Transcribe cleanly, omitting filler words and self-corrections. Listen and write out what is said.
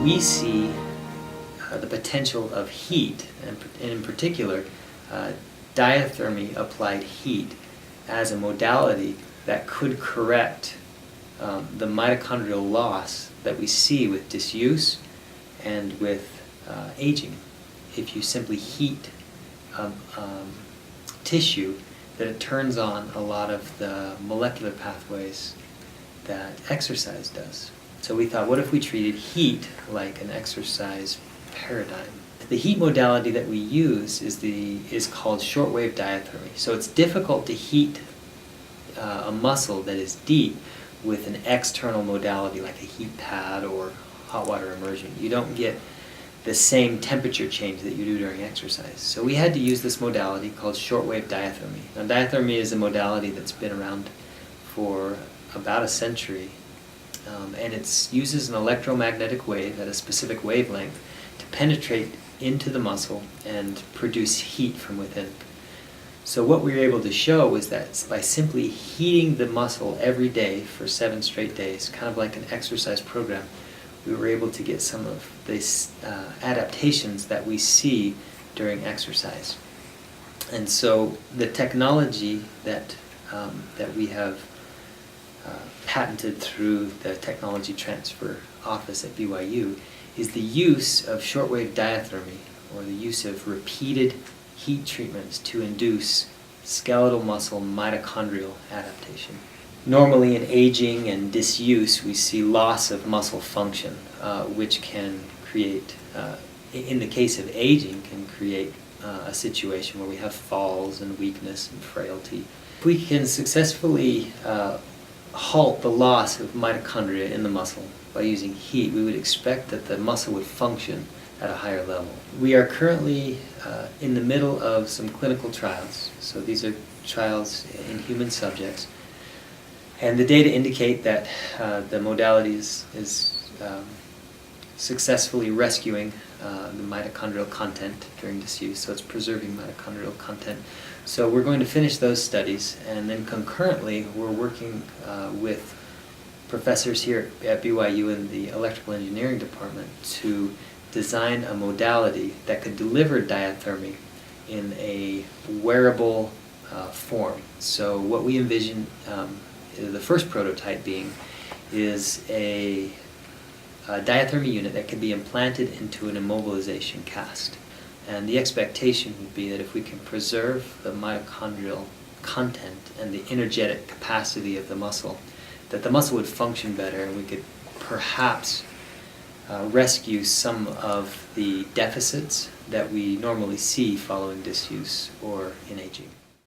we see the potential of heat, and in particular diathermy applied heat, as a modality that could correct the mitochondrial loss that we see with disuse and with aging. If you simply heat tissue, that it turns on a lot of the molecular pathways that exercise does. So we thought, what if we treated heat like an exercise paradigm? The heat modality that we use is called shortwave diathermy. So it's difficult to heat a muscle that is deep with an external modality like a heat pad or hot water immersion. You don't get the same temperature change that you do during exercise. So we had to use this modality called shortwave diathermy. Now, diathermy is a modality that's been around for about a century, and it uses an electromagnetic wave at a specific wavelength to penetrate into the muscle and produce heat from within. So what we were able to show was that by simply heating the muscle every day for 7 straight days, kind of like an exercise program, we were able to get some of these adaptations that we see during exercise. And so the technology that we have patented through the Technology Transfer Office at BYU is the use of shortwave diathermy, or the use of repeated heat treatments to induce skeletal muscle mitochondrial adaptation. Normally in aging and disuse we see loss of muscle function, which can create, in the case of aging, can create a situation where we have falls and weakness and frailty. If we can successfully halt the loss of mitochondria in the muscle by using heat, we would expect that the muscle would function at a higher level. We are currently in the middle of some clinical trials. So these are trials in human subjects. And the data indicate that the modality is successfully rescuing the mitochondrial content during disuse, so it's preserving mitochondrial content. So we're going to finish those studies, and then concurrently we're working with professors here at BYU in the electrical engineering department to design a modality that could deliver diathermy in a wearable form. So what we envision, the first prototype being, is a diathermy unit that can be implanted into an immobilization cast. And the expectation would be that if we can preserve the mitochondrial content and the energetic capacity of the muscle, that the muscle would function better, and we could perhaps rescue some of the deficits that we normally see following disuse or in aging.